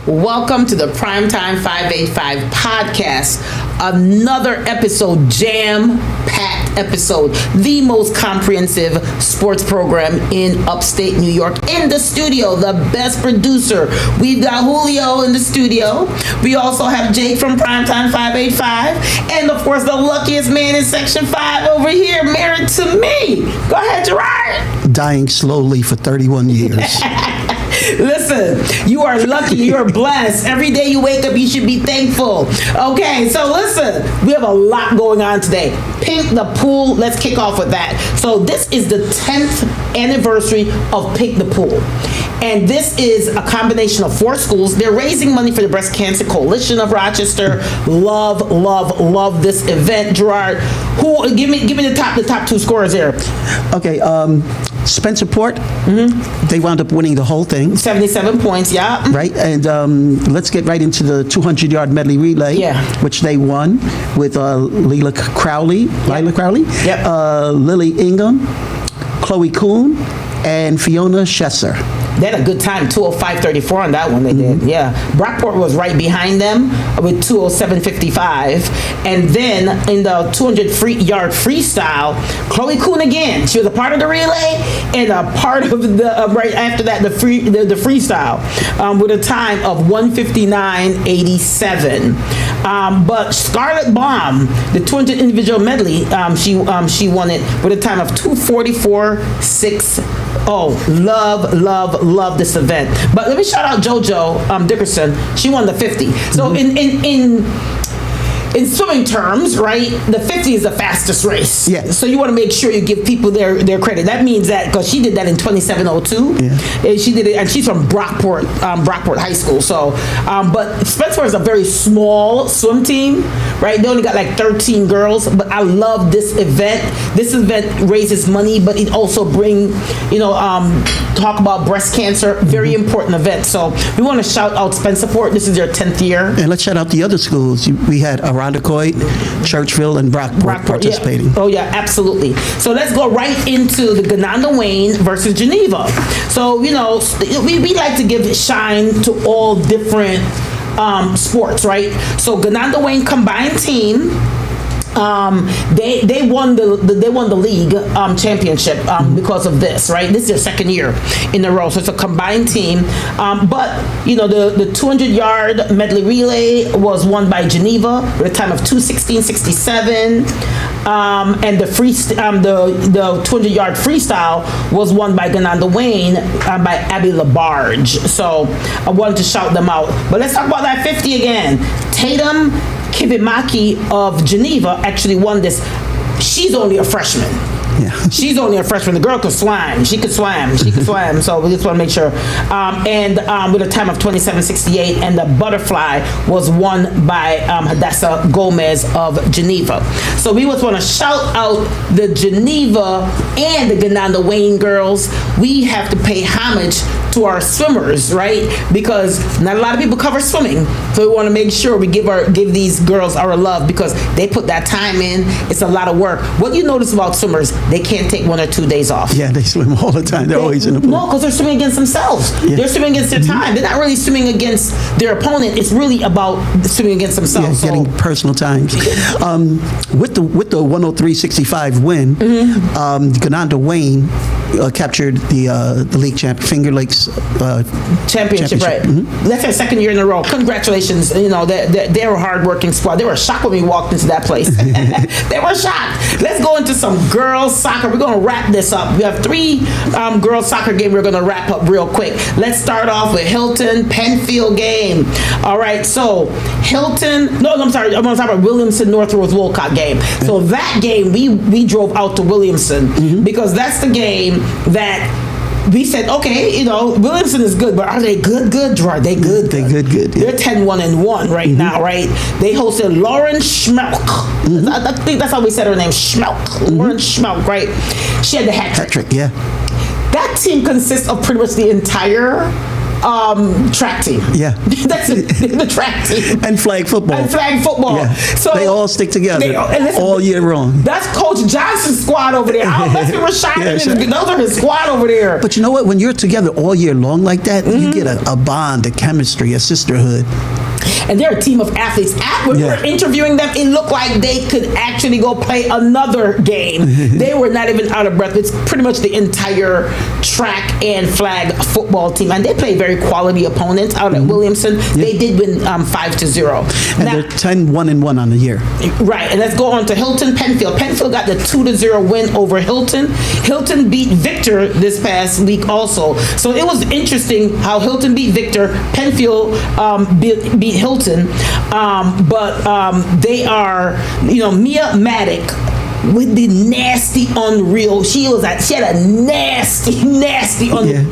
Welcome to the Primetime 585 podcast. Another episode, jam-packed episode. The most comprehensive sports program in upstate New York. In the studio, the best producer. We've got Julio in the studio. We also have Jake from Primetime 585. And of course, the luckiest man in Section 5 over here, married to me. Go ahead, Gerard. Dying slowly for 31 years. Listen, you are lucky, you're blessed. Every day you wake up, you should be thankful. Okay, so listen, we have a lot going on today. Pink the Pool, let's kick off with that. So this is the 10th anniversary of Pink the Pool. And this is a combination of 4 schools. They're raising money for the Breast Cancer Coalition of Rochester. Love this event. Gerard, who give me the top 2 scorers there. Okay, Spencer Port, they wound up winning the whole thing. 77 points, yeah. Right, and let's get right into the 200-yard medley relay, which they won with Lila Crowley, yep. Lily Ingham, Chloe Kuhn, and Fiona Chesser. They had a good time, 2:05:34 on that one they did, yeah. Brockport was right behind them with 2:07:55. And then in the 200-yard freestyle, Chloe Kuhn again. She was a part of the relay and a part of the, right after that, the freestyle with a time of 1:59:87. But Scarlett Baum, the 200 individual medley, she won it with a time of 2:44:60. Oh, love this event. But let me shout out JoJo Dickerson. She won the 50. So in swimming terms, right, the 50 is the fastest race. Yes. So you want to make sure you give people their credit. That means that because she did that in 27:02. Yeah. And she did it, and she's from Brockport High School. So, but Spencer is a very small swim team, right? They only got like 13 girls. But I love this event. This event raises money, but it also brings, talk about breast cancer. Very important event. So we want to shout out Spencer Port. This is their 10th year. And let's shout out the other schools. We had Irondequoit, Churchville, and Brockport participating. Yeah. Oh, yeah, absolutely. So let's go right into the Gananda Wayne versus Geneva. So, we like to give shine to all different sports, right? So Gananda Wayne combined team. They won the league championship because of this, right? This is their second year in a row, so it's a combined team. But the 200-yard medley relay was won by Geneva with a time of 2:16:67, and the 200-yard freestyle was won by Gananda Wayne by Abby Labarge. So I wanted to shout them out. But let's talk about that 50 again. Tatum Kivimaki of Geneva actually won this. She's only a freshman. Yeah. She's only a freshman. The girl could swim. She could swim. So we just want to make sure. And with a time of 27:68, and the butterfly was won by Hadassah Gomez of Geneva. So we just want to shout out the Geneva and the Gananda Wayne girls. We have to pay homage to our swimmers, right? Because not a lot of people cover swimming, so we want to make sure we give these girls our love because they put that time in. It's a lot of work. What do you notice about swimmers? They can't take 1 or 2 days off. Yeah, they swim all the time. They're always in the pool. No, because they're swimming against themselves. Yeah. They're swimming against their time. They're not really swimming against their opponent. It's really about swimming against themselves. Yeah, getting personal times. With the 103.65 win, Gananda Wayne captured the league champion, Finger Lakes championship. Right. That's their second year in a row. Congratulations. They're a hardworking squad. They were shocked when we walked into that place. They were shocked. Let's go into some girls soccer. We're going to wrap this up. We have 3 girls soccer games we're going to wrap up real quick. Let's start off with Hilton Penfield game. All right. So Hilton. No, I'm sorry. I'm going to talk about Williamson Northwoods Wolcott game. So that game we drove out to Williamson because that's the game that we said, okay, Williamson is good, but are they good, Gerard? They good. They good. Yeah. They're 10-1-1 right now, right? They hosted Lauren Schmelk. I think that's how we said her name, Schmelk. Lauren Schmelk, right? She had the hat trick. Yeah. That team consists of pretty much the entire track team. Yeah. That's it, the track team. And flag football. Yeah. So they all stick together all year long. That's Coach Johnson's squad over there. I don't know if Rashad those are his squad over there. But you know what? When you're together all year long like that, you get a bond, a chemistry, a sisterhood. And they're a team of athletes. When we were interviewing them, it looked like they could actually go play another game. They were not even out of breath. It's pretty much the entire track and flag football team. And they play very quality opponents out at Williamson. They did win 5-0. And they're 10-1-1 on the year. Right. And let's go on to Hilton Penfield. Penfield got the 2-0 win over Hilton. Hilton beat Victor this past week also. So it was interesting how Hilton beat Victor. Penfield beat Hilton, but they are, Mia Maddock with the nasty unreal. She had a nasty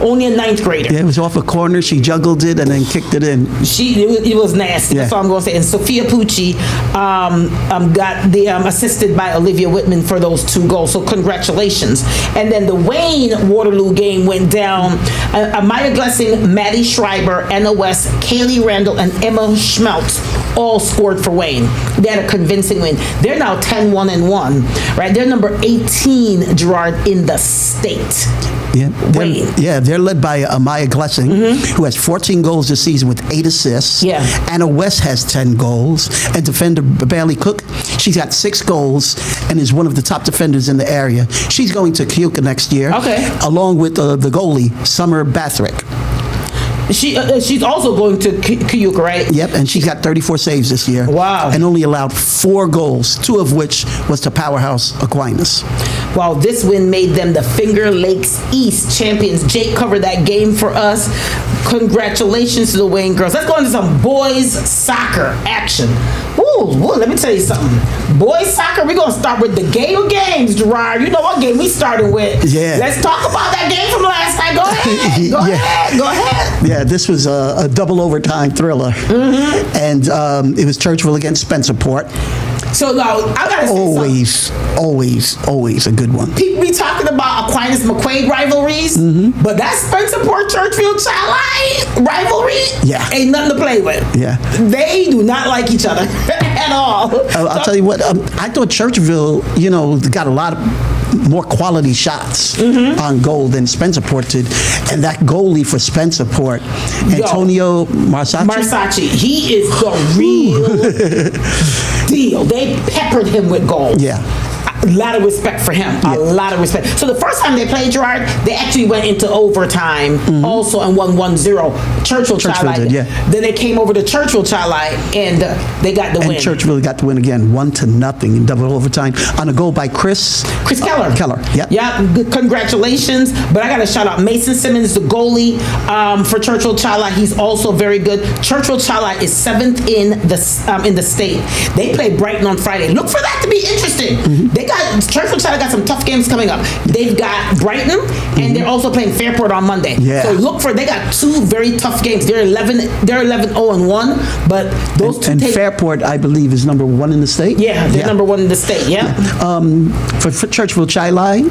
only a 9th grader. Yeah, it was off a corner. She juggled it and then kicked it in. It was nasty. That's all I'm going to say. And Sophia Pucci got the assisted by Olivia Whitman for those 2 goals. So congratulations. And then the Wayne Waterloo game went down. Amaya Glessing, Maddie Schreiber, Anna West, Kaylee Randall, and Emma Schmeltz all scored for Wayne. They had a convincing win. They're now 10-1-1. Right, they're number 18, Gerard, in the state. They're led by Amaya Glessing, who has 14 goals this season with 8 assists. Yeah. Anna West has 10 goals. And defender Bailey Cook, she's got 6 goals and is one of the top defenders in the area. She's going to Keuka next year. Okay. Along with the goalie, Summer Bathrick. She's also going to Keuka, right? Yep, and she's got 34 saves this year. Wow. And only allowed 4 goals, 2 of which was to Powerhouse Aquinas. Wow, this win made them the Finger Lakes East champions. Jake covered that game for us. Congratulations to the Wayne girls. Let's go into some boys soccer action. Woo, let me tell you something. Boys soccer, we're going to start with the game of games, Gerard. You know what game we started with. Yeah. Let's talk about that game from last night. Go ahead. Yeah, this was a double overtime thriller. And it was Churchville against Spencerport. So now, I got to say always a good one. People be talking about Aquinas-McQuaid rivalries, but that Spencerport Churchville Child rivalry ain't nothing to play with. Yeah. They do not like each other at all. I'll tell you what, I thought Churchville, got a lot of more quality shots on goal than Spencerport did. And that goalie for Spencerport, Antonio Marsacci, he is the real deal. They peppered him with goals. Yeah. A lot of respect for him. A lot of respect. So the first time they played, Gerard, they actually went into overtime also and won 1-0. Churchville Child. Then they came over to Churchville Child and they got the win. And Churchville got the win again, 1-0 in double overtime on a goal by Chris Keller. Yeah. Congratulations. But I got to shout out Mason Simmons, the goalie for Churchville Child. He's also very good. Churchville Child is 7th in the state. They play Brighton on Friday. Look for that to be interesting. Churchville Child got some tough games coming up. They've got Brighton and they're also playing Fairport on Monday. Yeah. So they got 2 very tough games. They're 11-0-1, but those two Fairport, I believe, is number 1 in the state. Yeah, they're number 1 in the state. Yeah. For Churchville Chilai,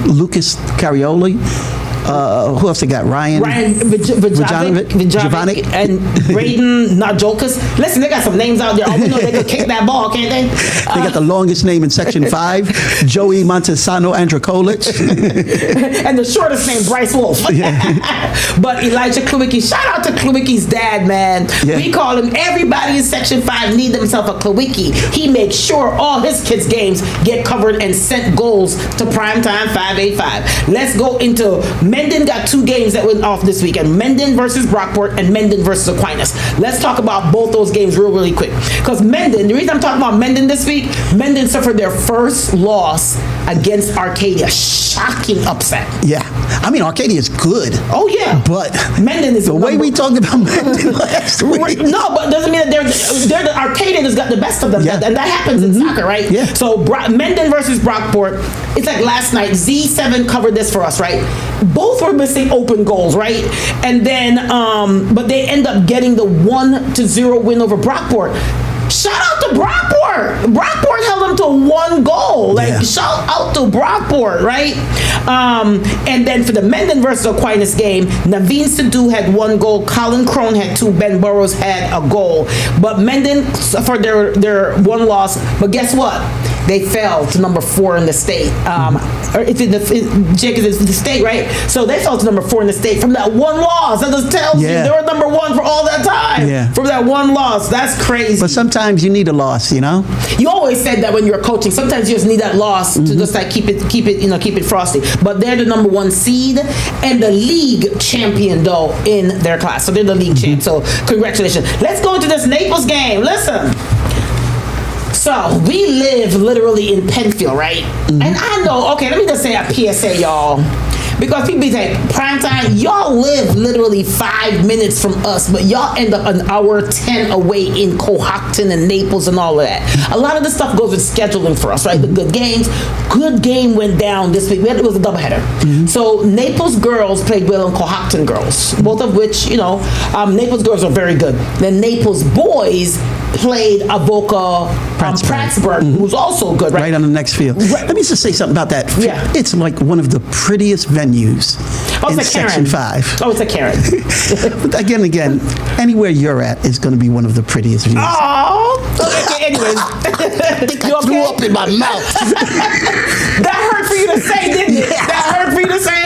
Lucas Carioli. Who else they got? Ryan Vajanovic and Braden Najolkas. Listen, they got some names out there. All we know they could kick that ball, can't they? They got the longest name in Section 5, Joey Montesano Andrikolich. And the shortest name, Bryce Wolf. But Elijah Klewicki, shout out to Klewicki's dad, man. Yeah. We call him, everybody in Section 5 need themselves a Klewicki. He makes sure all his kids' games get covered and sent goals to Primetime 585. Let's go into Mendon. Got 2 games that went off this weekend. Mendon versus Brockport and Mendon versus Aquinas. Let's talk about both those games really quick. Because Mendon, the reason I'm talking about Mendon this week, Mendon suffered their first loss against Arcadia. Shocking upset. Yeah. I mean, Arcadia is good. Oh, yeah. But Mendon is the way we talked about Mendon last week. No, but doesn't mean that they're the Arcadia has got the best of them. Yeah. And that happens in soccer, right? Yeah. So Mendon versus Brockport. It's like last night. Z7 covered this for us, right? Both were missing open goals, right? And then, but they end up getting the 1-0 win over Brockport. Shout out to Brockport. Brockport held them to 1 goal. Like, Yeah. shout out to Brockport, right? And then for the Mendon versus Aquinas game, Naveen Sidhu had 1 goal, Colin Crone had 2, Ben Burrows had a goal. But Mendon suffered their 1 loss. But guess what? They fell to number 4 in the state. Or Jake is the state, right? So they fell to number 4 in the state from that 1 loss. That just tells you they were number 1 for all that time. Yeah. From that 1 loss. That's crazy. But sometimes you need a loss, you know? You always said that when you're coaching. Sometimes you just need that loss to just like keep it frosty. But they're the number 1 seed and the league champion though in their class. So they're the league champ. So congratulations. Let's go into this Naples game. Listen. So we live literally in Penfield, right? And I know. Okay, let me just say a PSA, y'all. Because people be like, Primetime, y'all live literally 5 minutes from us, but y'all end up an hour 10 away in Cohocton and Naples and all of that. A lot of this stuff goes with scheduling for us, right? The good games. Good game went down this week. It was a doubleheader. So Naples girls played well in Cohocton girls, both of which, Naples girls are very good. Then Naples boys played Avoca Prattsburg, who's also good, right? Right on the next field. Right. Let me just say something about that. Yeah. It's like one of the prettiest venues in Section 5. Oh, it's a Karen. But again, anywhere you're at is going to be one of the prettiest views. Oh, okay, anyways. I think I threw up in my mouth. That hurt for you to say, didn't it? That hurt for you to say?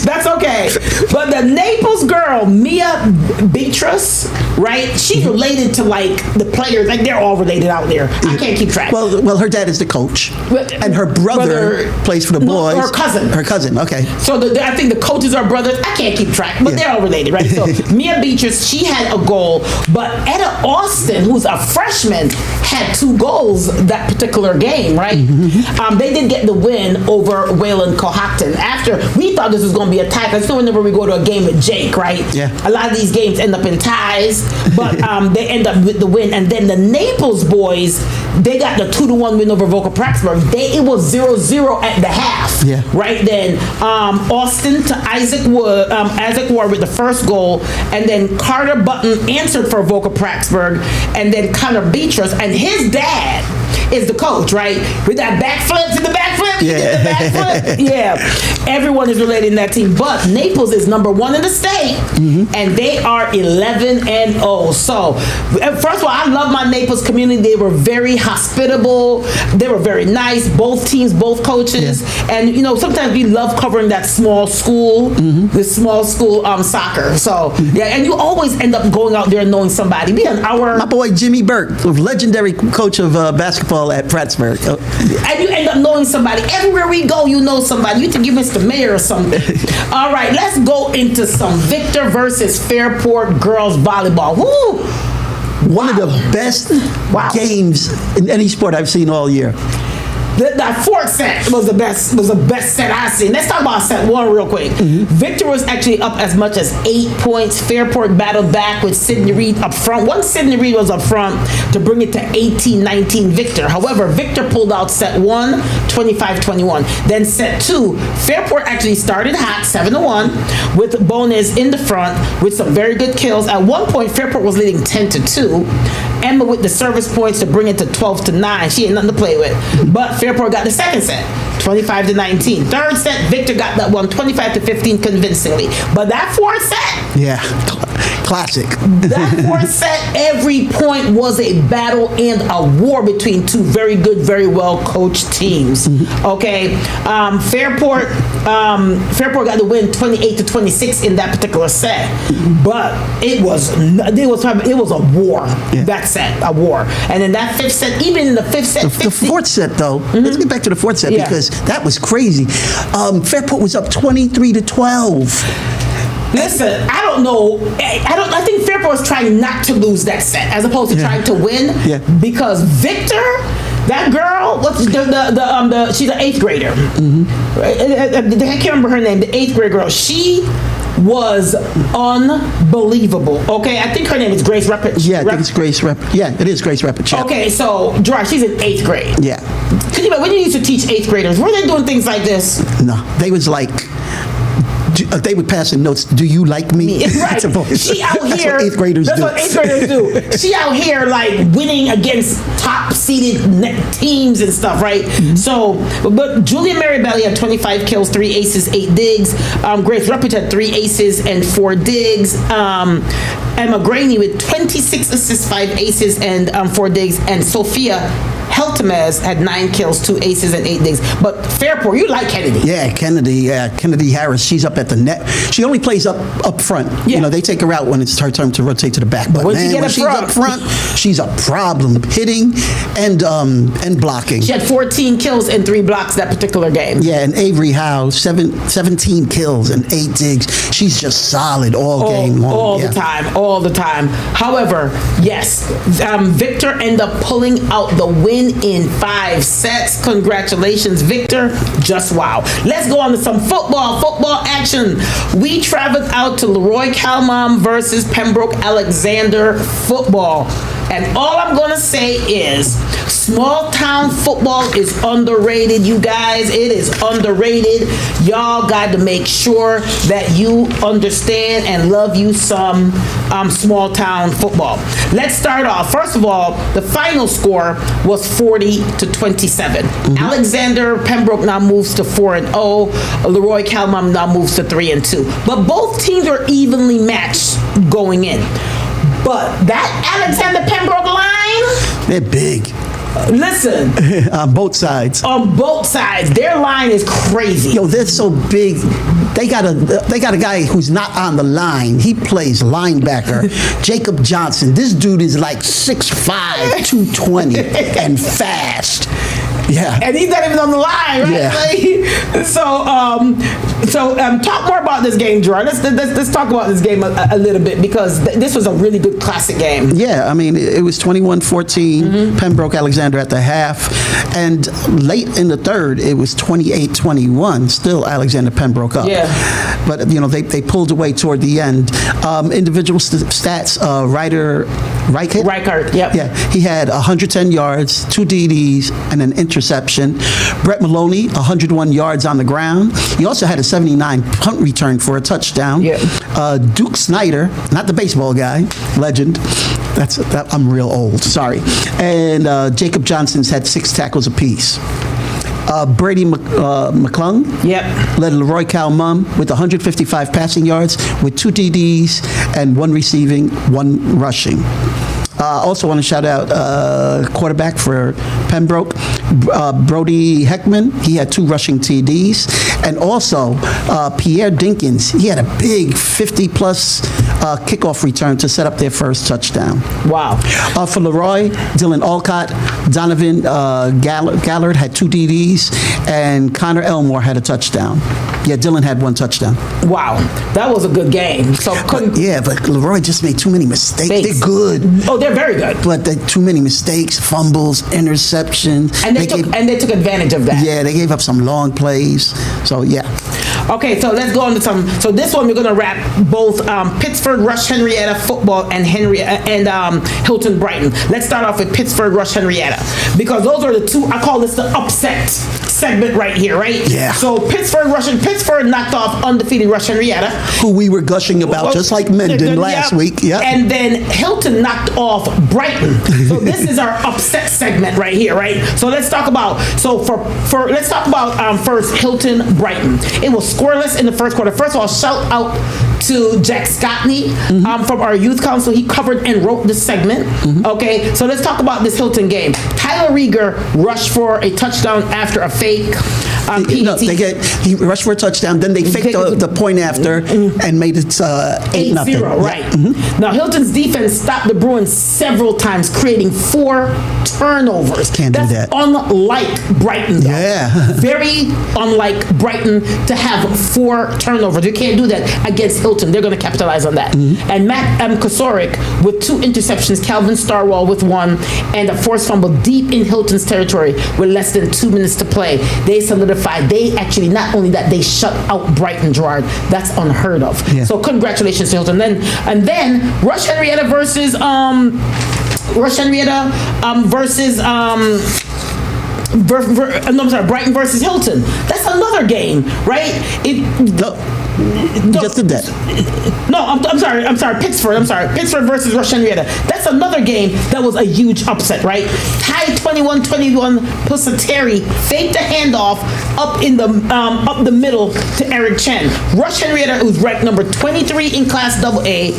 That's okay. But the Naples girl, Mia Beatrice, right? She's related to like the players. Like they're all related out there. I can't keep track. Well, her dad is the coach, and her brother plays for the boys. Her cousin. Her cousin. Okay. So I think the coaches are brothers. I can't keep track, but they're all related, right? So Mia Beatrice, she had a goal, but Etta Austin, who's a freshman, had 2 goals that particular game, right? They did get the win over Wayland Cohocton. After we thought this was going to be a tie, because whenever we go to a game with Jake, right? Yeah. A lot of these games end up in ties, but they end up with the win. And then the Naples boys, they got the 2-1 win over Avoca Prattsburg. It was 0-0 at the half. Yeah. Right then, Austin to Isaac Ward with the first goal, and then Carter Button answered for Avoca Prattsburg, and then Connor Beatrice, and his dad is the coach, right? With that backflip to the backflip, yeah. Everyone is related in that team, but Naples is number 1 in the state, and they are 11-0. So, first of all, I love my Naples community. They were very hospitable. They were very nice. Both teams, both coaches, and sometimes we love covering that small school, the small school soccer. So, and you always end up going out there and knowing somebody. My boy Jimmy Burke, legendary coach of basketball at Prattsburg. And you end up knowing somebody. Everywhere we go, you know somebody. You think you're Mr. Mayor or something. All right, let's go into some Victor versus Fairport girls volleyball. Woo! One of the best games in any sport I've seen all year. That 4th set was the best set I've seen. Let's talk about set 1 real quick. Victor was actually up as much as 8 points. Fairport battled back with Sydney Reed up front. Once Sydney Reed was up front to bring it to 18-19 Victor. However, Victor pulled out set 1, 25-21. Then set 2, Fairport actually started hot, 7-1, with Bones in the front with some very good kills. At one point, Fairport was leading 10-2. Emma with the service points to bring it to 12-9. She had nothing to play with. But Fairport got the second set, 25-19. Third set, Victor got that one, 25-15 convincingly. But that 4th set, classic. That 4th set, every point was a battle and a war between 2 very good, very well coached teams. Okay, Fairport got the win, 28-26 in that particular set. But it was a war. That set, a war. And in that 5th set, even in the 5th set, the 4th set though. Let's get back to the 4th set because that was crazy. Fairport was up 23-12. Listen, I don't know. I think Fairport was trying not to lose that set as opposed to trying to win. Because Victor, that girl, she's an 8th grader. I can't remember her name. The 8th grade girl. She was unbelievable. Okay, I think her name is Grace Repich. Yeah, I think it's Grace Repich. Yeah, it is Grace Repich. Yeah. Okay, so Gerard, she's in 8th grade. Yeah. When you used to teach 8th graders, were they doing things like this? No, they was like they would pass in notes. Do you like me? Right. She out That's here. what eighth graders do. That's what eighth graders do. She out here like winning against top seeded teams and stuff, right? So, but Julia Mary Belly had 25 kills, 3 aces, 8 digs. Grace Ruppert had 3 aces and 4 digs. Emma Graney with 26 assists, 5 aces, and 4 digs. And Sophia Heltemez had 9 kills, 2 aces, and 8 digs. But Fairport, you like Kennedy. Yeah, Kennedy Harris, she's up at the net. She only plays up front. Yeah. You know, they take her out when it's her turn to rotate to the back. But When man, she's up front, she's a problem hitting and blocking. She had 14 kills and 3 blocks that particular game. Yeah, and Avery Howe, 17 kills and 8 digs. She's just solid all game long. All the time. However, yes, Victor ended up pulling out the win in 5 sets. Congratulations, Victor. Just wow. Let's go on to some football action. We traveled out to Leroy Calmon versus Pembroke Alexander football. And all I'm going to say is small town football is underrated, you guys. It is underrated. Y'all got to make sure that you understand and love you some small town football. Let's start off. First of all, the final score was 40-27. Alexander Pembroke now moves to 4-0. Leroy Calmon now moves to 3-2. But both teams are evenly matched going in. But that Alexander Pembroke line, they're big. Listen. On both sides. On both sides. Their line is crazy. Yo, they're so big. They got a guy who's not on the line. He plays linebacker. Jacob Johnson. This dude is like 6'5", 220, and fast. Yeah. And he's not even on the line, right? Yeah. So talk more about this game, Gerard. Let's talk about this game a little bit, because this was a really good classic game. Yeah, I mean, it was 21-14, Pembroke Alexander at the half, and late in the third, it was 28-21, still Alexander Pembroke up. Yeah. But, you know, they pulled away toward the end. Individual stats, Reichert? Yep. Yeah, he had 110 yards, 2 DDs, and an interception. Brett Maloney, 101 yards on the ground. He also had a 79 punt return for a touchdown. Yeah. Duke Snyder, not the baseball guy, legend. I'm real old, sorry. And Jacob Johnson's had 6 tackles apiece. Brady McClung led Leroy Calmon with 155 passing yards with 2 DDs and 1 receiving, 1 rushing. Also want to shout out quarterback for Pembroke, Brody Heckman. He had 2 rushing TDs. And also Pierre Dinkins. He had a big 50-plus kickoff return to set up their first touchdown. Wow. For Leroy, Dylan Alcott, Donovan Gallard had 2 DDs, and Connor Elmore had a touchdown. Yeah, Dylan had 1 touchdown. Wow. That was a good game. But Leroy just made too many mistakes. They're good. Oh, they're very good. But too many mistakes, fumbles, interceptions. And they took advantage of that. Yeah, they gave up some long plays. So, yeah. Okay, so let's go on to some. So this one we're going to wrap both Pittsford Rush Henrietta football and Hilton Brighton. Let's start off with Pittsford Rush Henrietta, because those are the 2. I call this the upset segment right here, right? Yeah. So Pittsford knocked off undefeated Rush Henrietta, who we were gushing about, just like Menden last week. Yeah. And then Hilton knocked off Brighton. So this is our upset segment right here, right? So let's talk about first Hilton Brighton. It was scoreless in the first quarter. First of all, shout out to Jack Scotney from our youth council. He covered and wrote this segment. Okay, so let's talk about this Hilton game. Tyler Rieger rushed for a touchdown after a fake. He rushed for a touchdown, then they faked the point after and made it 8-0. Right. Now Hilton's defense stopped the Bruins several times, creating 4 turnovers. Can't do that. Unlike Brighton, though. Yeah. Very unlike Brighton to have 4 turnovers. You can't do that against Hilton. They're going to capitalize on that. And Matt Kosorik with 2 interceptions, Calvin Starwall with 1, and a forced fumble deep in Hilton's territory with less than 2 minutes to play. They solidified. They actually, not only that, they shut out Brighton, Gerard. That's unheard of. Yeah. So congratulations to Hilton. And then Rush Henrietta versus Brighton versus Hilton. That's another game, right? You just did that. No, I'm sorry. Pittsburgh versus Rush Henrietta. That's another game that was a huge upset, right? Tied 21-21. Pusateri faked the handoff up in the middle to Eric Chen. Rush Henrietta, who's ranked number 23 in Class AA,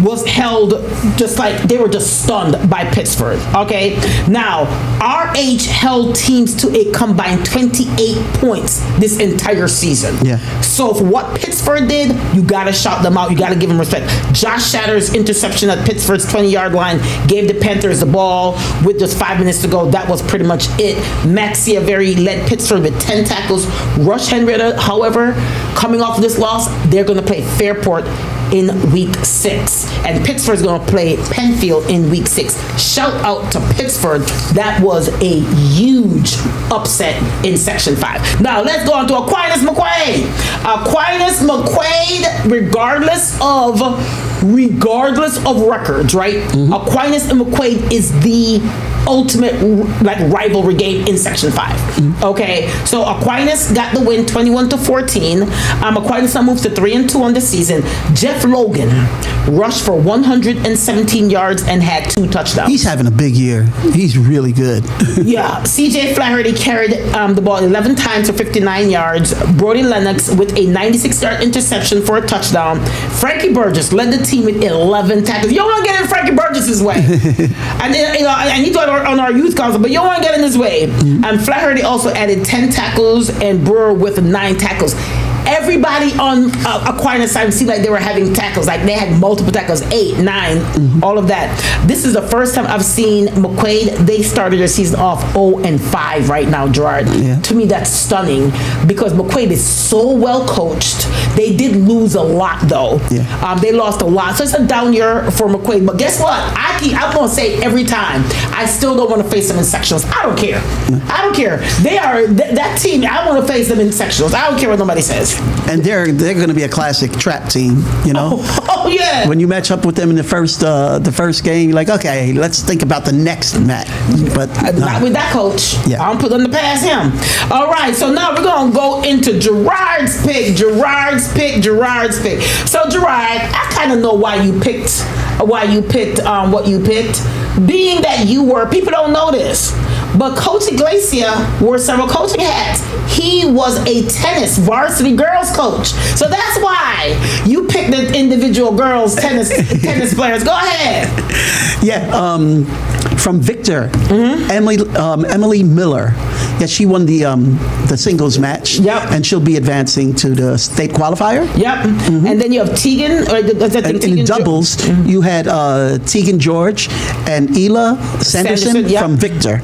was held just like they were just stunned by Pittsburgh. Okay, now RH held teams to a combined 28 points this entire season. Yeah. So for what Pittsburgh did, you gotta shout them out. You gotta give them respect. Josh Shatter's interception at Pittsburgh's 20-yard line gave the Panthers the ball with just 5 minutes to go. That was pretty much it. Max Ciaveri led Pittsburgh with 10 tackles. Rush Henrietta, however, coming off of this loss, they're gonna play Fairport in week 6, and Pittsburgh's going to play Penfield in week 6. Shout out to Pittsburgh. That was a huge upset in Section 5. Now let's go on to Aquinas McQuaid. Aquinas McQuaid, regardless of records, right? Aquinas and McQuaid is the ultimate rivalry game in Section 5. Okay, so Aquinas got the win 21-14. Aquinas now moves to 3-2 on the season. Jeff Logan rushed for 117 yards and had 2 touchdowns. He's having a big year. He's really good. Yeah, CJ Flaherty carried the ball 11 times for 59 yards. Brody Lennox with a 96-yard interception for a touchdown. Frankie Burgess led the team with 11 tackles. You don't want to get in Frankie Burgess's way. And he's on our youth council, but you don't want to get in his way. And Flaherty also added 10 tackles and Brewer with 9 tackles. Everybody on Aquinas side seemed like they were having tackles, like they had multiple tackles, 8, 9, all of that. This is the first time I've seen McQuaid. They started their season off 0-5 right now, Gerard. Yeah. To me, that's stunning because McQuaid is so well coached. They did lose a lot, though. Yeah. They lost a lot, so it's a down year for McQuaid. But guess what? I'm going to say every time, I still don't want to face them in sectionals. I don't care. I don't care. They are that team. I want to face them in sectionals. I don't care what nobody says. And they're going to be a classic trap team, you know. Oh yeah. When you match up with them in the first game, you're like, okay, let's think about the next match. But not with that coach. Yeah. I'm putting to pass him. All right, so now we're gonna go into Gerard's pick. So Gerard, I kind of know why you picked what you picked, being that people don't know this, but Coach Iglesia wore several coaching hats. He was a tennis varsity girls coach, so that's why you picked the individual girls tennis players. Go ahead. Yeah, from Victor, Emily Miller. Yeah, she won the singles match. Yep. And she'll be advancing to the state qualifier. Yep. And then you have Tegan. In doubles, you had Tegan George and Ela Sanderson yep. from Victor.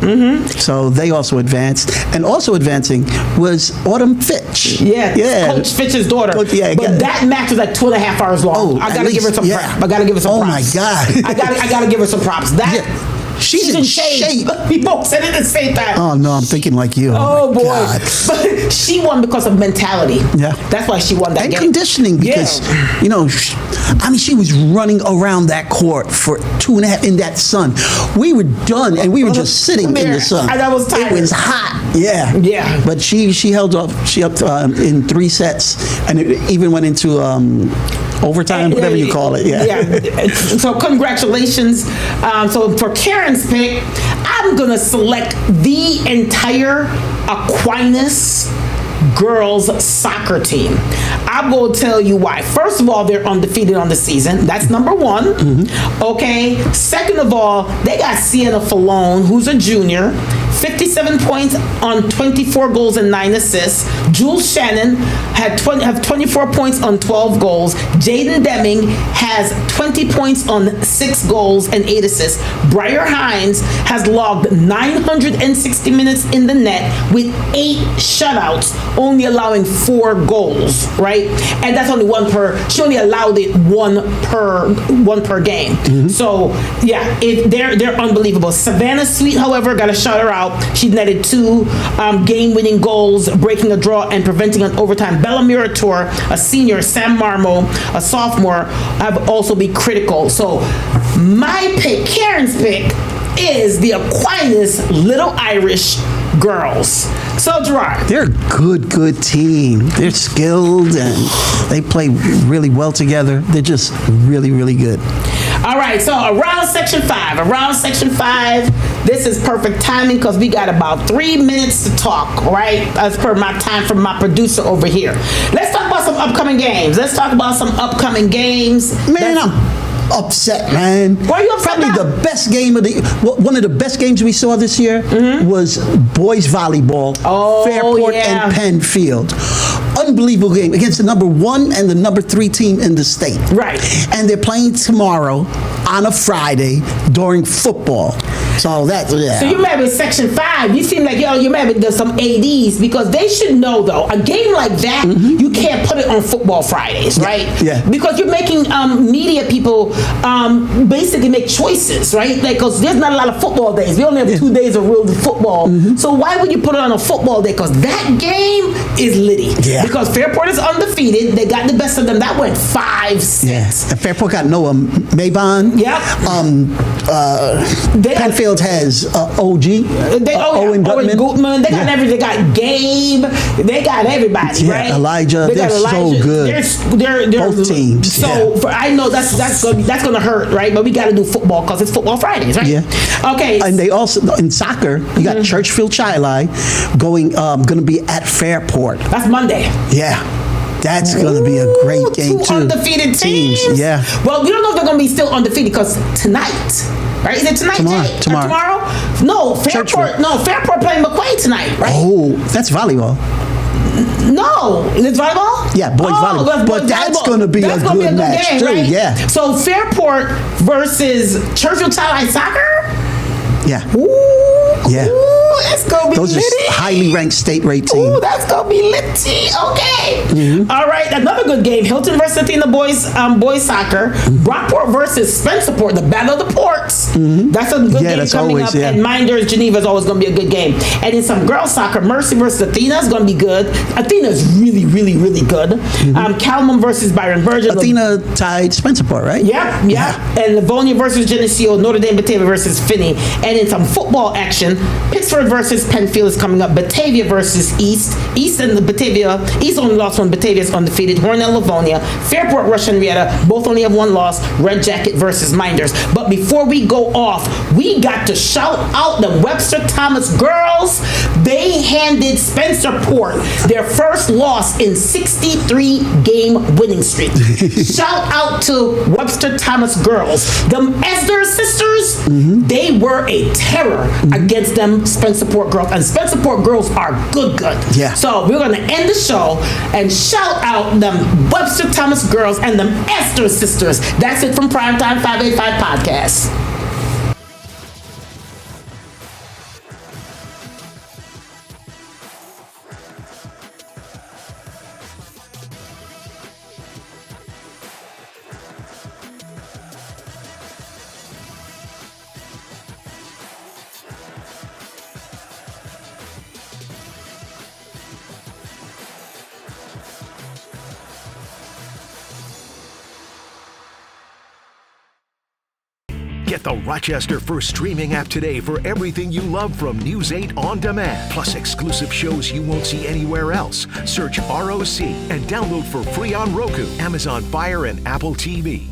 So they also advanced. And also advancing was Autumn Fitch. Yeah. Coach Fitch's daughter. But that match was like 2.5 hours long. Oh, I gotta give her some props. I gotta give her some props. Oh my God. I gotta give her some props. She's in shape. We both said it at the same time. Oh no, I'm thinking like you. Oh boy. God. But she won because of mentality. Yeah. That's why she won that game. And conditioning, because she was running around that court for 2.5 in that sun. We were done and we were just sitting in the sun. I was tired. It was hot. Yeah. Yeah. But she held up. She up in 3 sets, and it even went into overtime, whatever you call it. Yeah. So congratulations. So for Karen's pick, I'm gonna select the entire Aquinas girls soccer team. I'm going to tell you why. First of all, they're undefeated on the season. That's number 1. Okay. Second of all, they got Sienna Falone, who's a junior. 57 points on 24 goals and 9 assists. Jules Shannon have 24 points on 12 goals. Jaden Deming has 20 points on 6 goals and 8 assists. Briar Hines has logged 960 minutes in the net with 8 shutouts, only allowing 4 goals, right? And that's only she only allowed it one per game. So yeah, they're unbelievable. Savannah Sweet, however, got to shout her out. She netted 2 game-winning goals, breaking a draw and preventing an overtime. Bella Murator, a senior, Sam Marmo, a sophomore, have also been critical. So my pick, Karen's pick, is the Aquinas Little Irish Girls? So, Gerard. They're a good team. They're skilled and they play really well together. They're just really, really good. All right, so around section 5. This is perfect timing because we got about 3 minutes to talk, right? As per my time from my producer over here. Let's talk about some upcoming games. Man, I'm upset, man. Why are you upset Probably now? the best game of one of the best games we saw this year was boys volleyball. Oh, Fairport yeah. and Penfield. Unbelievable game against the number 1 and the number 3 team in the state. Right. And they're playing tomorrow on a Friday during football. So that's, yeah. So you're mad with Section 5. You seem like, you're mad with some ADs because they should know, though, a game like that, you can't put it on football Fridays, right? Yeah. Because you're making media people basically make choices, right? Like, because there's not a lot of football days. We only have 2 days of real football. So why would you put it on a football day? Because that game is litty. Yeah. Because Fairport is undefeated. They got the best of them. That went 5-6. Yeah. And Fairport got Noah Mabon. Yep. Penfield has OG. Owen Gutman. They got everything. They got Gabe. They got everybody, Yeah, right? Elijah. They got They're so good. They're Both teams. So I know that's gonna hurt, right? But we got to do football because it's football Fridays, right? Yeah. Okay. And they also in soccer, you got Churchfield Chili going to be at Fairport. That's Monday. Yeah. That's going to be a great game two too. Undefeated teams. Yeah. Well, we don't know if they're going to be still undefeated because tonight, right? Is it tonight? Tomorrow. Jay? Or Tomorrow. No, Fairport. No, Fairport playing McQuaid tonight, right? Oh, that's volleyball. No, it's volleyball. Yeah, boys volleyball. But that's going to be a good match game, too. right? Yeah. So Fairport versus Churchill Child Soccer. Yeah. Ooh. Yeah. Ooh, it's gonna be Those litty. are highly ranked state rate teams. Ooh, that's gonna be litty. Okay. All right, another good game. Hilton versus Athena boys soccer. Brockport versus Spencerport, the battle of the ports. That's a good game that's coming always, up. yeah. And Minders Geneva is always gonna be a good game. And in some girls soccer, Mercy versus Athena is gonna be good. Athena is really, really, really good. Calmon versus Byron Virgin. Athena tied Spencerport, right? Yeah. And Livonia versus Geneseo, Notre Dame Batavia versus Finney. And in some football action, Pittsford versus Penfield is coming up. Batavia versus East. East and the Batavia. East only lost one. Batavia is undefeated. Hornell, Livonia. Fairport, Rush Henrietta. Both only have one loss. Red Jacket versus Minders. But before we go off, we got to shout out the Webster Thomas girls. They handed Spencerport their first loss in 63-game winning streak. Shout out to Webster Thomas girls. The Esder sisters, they were a terror against them Spencerport girls. And Spencerport girls are good. Yeah. So we're going to end the show and shout out them Webster Thomas girls and them Esder sisters. That's it from Primetime 585 Podcast. Get the Rochester First streaming app today for everything you love from News 8 On Demand, plus exclusive shows you won't see anywhere else. Search ROC and download for free on Roku, Amazon Fire, and Apple TV.